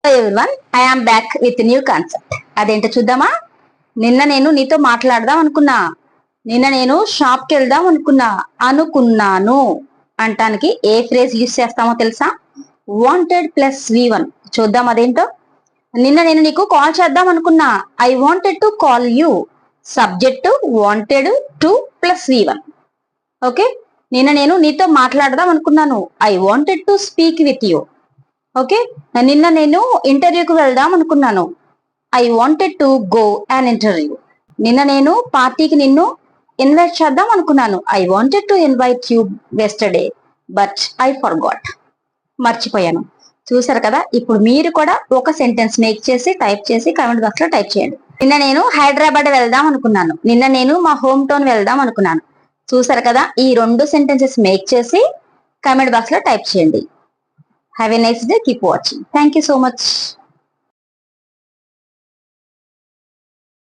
Everyone, I am back with new concept. అదేంటో చూద్దామా? నిన్న నేను నీతో మాట్లాడదాం అనుకున్నా, నిన్న నేను షాప్ కి వెళ్దాం అనుకున్నాను అంటానికి ఏ ఫ్రేజ్ యూజ్ చేస్తామో తెలుసా? Wanted plus V1. చూద్దాం అదేంటో. నిన్న నేను నీకు కాల్ చేద్దాం అనుకున్నా, I wanted to call you. Subject wanted to plus V1. Okay, నిన్న నేను నీతో మాట్లాడదాం అనుకున్నాను, I wanted to speak with you. Okay, నిన్న నేను ఇంటర్వ్యూకి వెళ్దాం అనుకున్నాను, I wanted to go an interview. నిన్న నేను పార్టీకి నిన్ను ఇన్వైట్ చేద్దాం అనుకున్నాను, I wanted to invite you yesterday but I forgot. మర్చిపోయాను. చూసారు కదా? ఇప్పుడు మీరు కూడా ఒక సెంటెన్స్ మేక్ చేసి టైప్ చేసి కామెంట్ బాక్స్ లో టైప్ చేయండి. నిన్న నేను హైదరాబాద్ వెళ్దాం అనుకున్నాను, నిన్న నేను మా హోమ్ టౌన్ వెళ్దాం అనుకున్నాను. చూసారు కదా? ఈ 2 సెంటెన్సెస్ మేక్ చేసి కామెంట్ బాక్స్ లో టైప్ చేయండి. Have a nice day. Keep watching. Thank you so much.